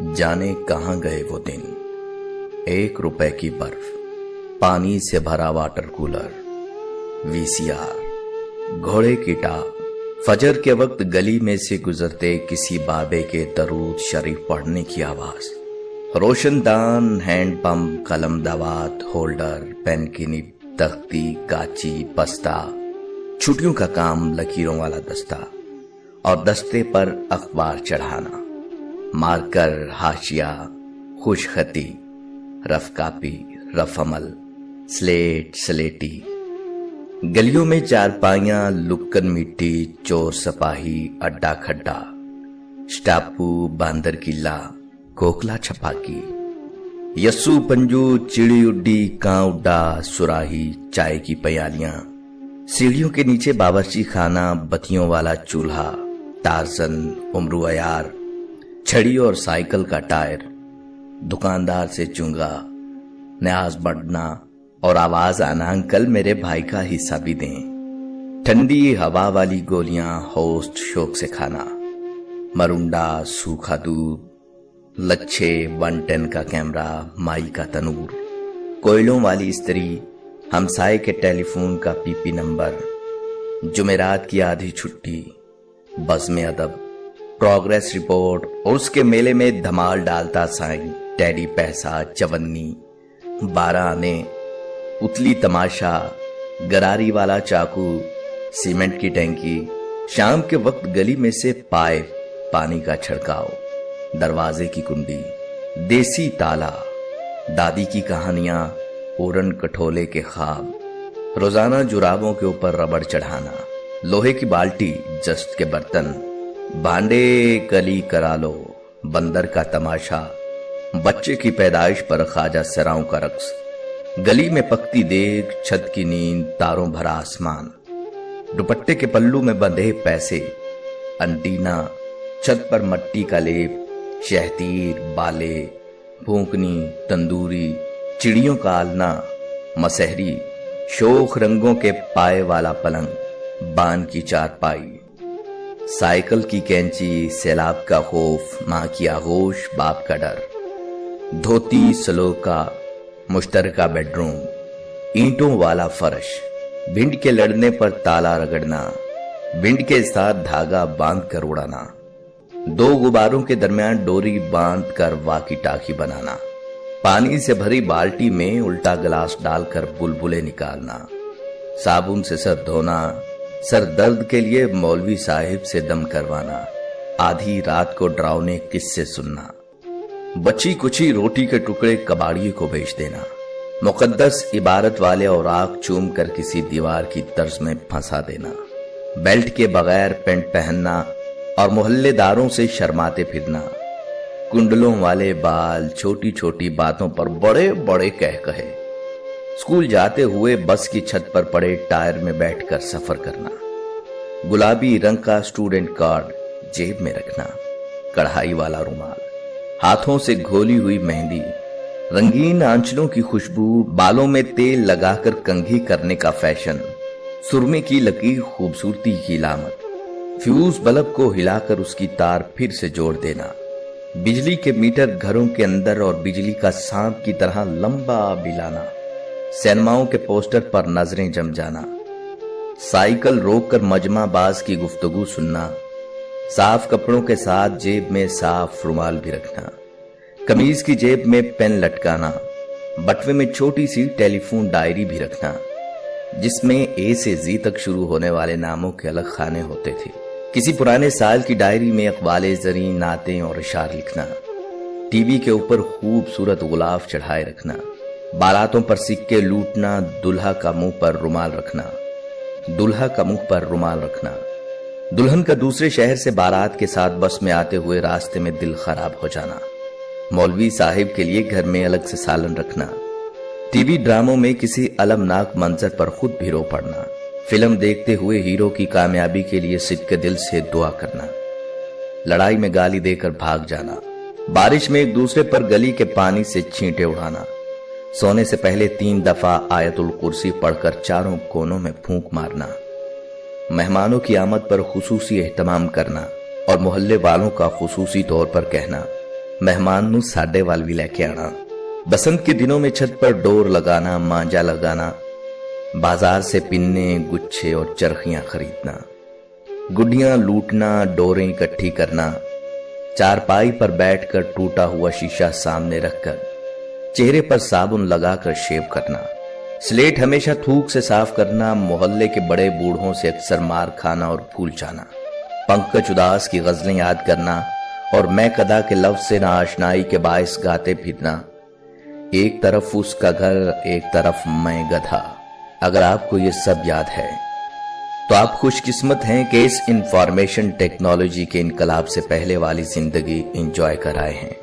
जाने कहां गए वो दिन। 1 रुपए की बर्फ, पानी से भरा वाटर कूलर, वीसीआर, घोड़े की टाप, फजर के वक्त गली में से गुजरते किसी बाबे के दरूद शरीफ पढ़ने की आवाज, रोशनदान, हैंडपंप, कलम, दवात, होल्डर, पेन की निब, तख्ती, कांची, बस्ता, छुट्टियों का काम, लकीरों वाला दस्ता और दस्ते पर अखबार चढ़ाना, मार्कर, हाशिया, खुशखती, रफ कापी, रफ अमल, स्लेट, स्लेटी, गलियों में चारपाइयां, लुक्कन मिट्टी, चोर सपाही, अड्डा खड्डा, स्टापू, बांदर किला, कोकला छपाकी, यस्सू पंजू, चिड़ी उड्डी, कां उड्डा, सुराही, चाय की प्यालियां, सीढ़ियों के नीचे बावर्ची खाना, बत्तियों वाला चूल्हा, टार्जन, उमरू अयार, छड़ी और साइकिल का टायर, दुकानदार से चुंगा, न्याज बढ़ना और आवाज आना, अंकल मेरे भाई का हिस्सा भी दें, ठंडी हवा वाली गोलियां, होस्ट शौक से खाना, मरुंडा, सूखा दूध, लच्छे, 110 का कैमरा, माई का तनूर, कोयलों इस्त्री स्त्री, हमसाए के टेलीफोन का पीपी नंबर, जुमेरात की आधी छुट्टी, बस में अदब, प्रोग्रेस रिपोर्ट और उसके मेले में धमाल डालता साइन, टेडी पैसा, चवन्नी, 12 आने, उतली तमाशा, गरारी वाला चाकू, सीमेंट की टैंकी, शाम के वक्त गली में से पाइप, पानी का छिड़काव, दरवाजे की कुंडी, देसी ताला, दादी की कहानियां, ओरन कठोले के ख्वाब, रोजाना जुराबों के ऊपर रबड़ चढ़ाना, लोहे की बाल्टी, जस्ट के बर्तन, बांडे कली करा लो, बंदर का तमाशा, बच्चे की पैदाइश पर ख्वाजा सराओं का रक्स, गली में पकती देख, छत की नींद, तारों भरा आसमान, दुपट्टे के पल्लू में बंधे पैसे, अंटीना, छत पर मट्टी का लेप, शहतीर, बाले, भूखनी, तंदूरी, चिड़ियों का आलना, मसहरी, शोख रंगों के पाए वाला पलंग, बान की चारपाई, साइकिल की कैंची, सैलाब का खौफ, मां की आगोश, बाप का डर, धोती, सलोका, मुश्तरका बेडरूम, ईंटों वाला फर्श, भिंड के लड़ने पर ताला रगड़ना, भिंड के साथ धागा बांध कर उड़ाना, 2 गुब्बारों के दरमियान डोरी बांध कर वाकी टाकी बनाना, पानी से भरी बाल्टी में उल्टा गिलास डालकर बुलबुले निकालना, साबुन से सर धोना, सर दर्द के लिए मौलवी साहिब से दम करवाना, आधी रात को डरावने किस्से सुनना, बची कुची रोटी के टुकड़े कबाड़िए को बेच देना, मुकद्दस इबारत वाले और आग चूम कर किसी दीवार की तर्ज में फंसा देना, बेल्ट के बगैर पेंट पहनना और मोहल्लेदारों से शर्माते फिरना, कुंडलों वाले बाल, छोटी छोटी बातों पर बड़े बड़े कह कहे, स्कूल जाते हुए बस की छत पर पड़े टायर में बैठकर सफर करना, गुलाबी रंग का स्टूडेंट कार्ड जेब में रखना, कढ़ाई वाला रुमाल, हाथों से घोली हुई मेहंदी, रंगीन आंचलों की खुशबू, बालों में तेल लगाकर कंघी करने का फैशन, सुरमे की लकीर खूबसूरती की लामत, फ्यूज बल्ब को हिलाकर उसकी तार फिर से जोड़ देना, बिजली के मीटर घरों के अंदर और बिजली का सांप की तरह लंबा बिलाना, सिनेमाओं के पोस्टर पर नजरें जम जाना, साइकिल रोककर मजमा बाज की गुफ्तगू सुनना, साफ कपड़ों के साथ जेब में साफ रुमाल भी रखना, कमीज की जेब में पेन लटकाना, बटवे में छोटी सी टेलीफोन डायरी भी रखना, जिसमें ए से जी तक शुरू होने वाले नामों के अलग खाने होते थे, किसी पुराने साल की डायरी में अखबाले जरी, नातें और इशार लिखना, टीवी के ऊपर खूबसूरत गुलाब चढ़ाए रखना, बारातों पर सिक्के लूटना, दूल्हा का मुंह पर रुमाल रखना, दूल्हा का मुंह पर रुमाल रखना, दुल्हन का दूसरे शहर से बारात के साथ बस में आते हुए रास्ते में दिल खराब हो जाना, मौलवी साहिब के लिए घर में अलग से सालन रखना, टीवी ड्रामों में किसी अलमनाक मंजर पर खुद भी रो पड़ना, फिल्म देखते हुए हीरो की कामयाबी के लिए सिद्के दिल से दुआ करना, लड़ाई में गाली देकर भाग जाना, बारिश में एक दूसरे पर गली के पानी से छींटे उड़ाना, सोने से पहले 3 दफा आयतुल कुर्सी पढ़कर चारों कोनों में फूंक मारना, मेहमानों की आमद पर खुसूसी एहतमाम करना और मोहल्ले वालों का खुसूसी तौर पर कहना, मेहमान नू साडे वाल भी लेके आना। बसंत के दिनों में छत पर डोर लगाना, मांजा लगाना, बाजार से पिन्ने, गुच्छे और चरखियां खरीदना, गुड्डियां लूटना, डोरें इकट्ठी करना, चारपाई पर बैठकर टूटा हुआ शीशा सामने रखकर चेहरे पर साबुन लगाकर शेव करना, स्लेट हमेशा थूक से साफ करना, मोहल्ले के बड़े बूढ़ों से अक्सर मार खाना और भूल जाना, पंकज उदास की गजलें याद करना और मैं कदा के लफ्ज से नाआशनाई के बायस गाते फिरना। एक तरफ उसका घर, एक तरफ मैं गधा। अगर आपको ये सब याद है तो आप खुशकिस्मत हैं कि इस इंफॉर्मेशन टेक्नोलॉजी के इनकलाब से पहले वाली जिंदगी एंजॉय कर आए हैं।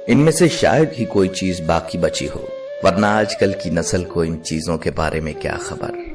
इनमें से शायद ही कोई चीज बाकी बची हो, वरना आजकल की नस्ल को इन चीजों के बारे में क्या खबर।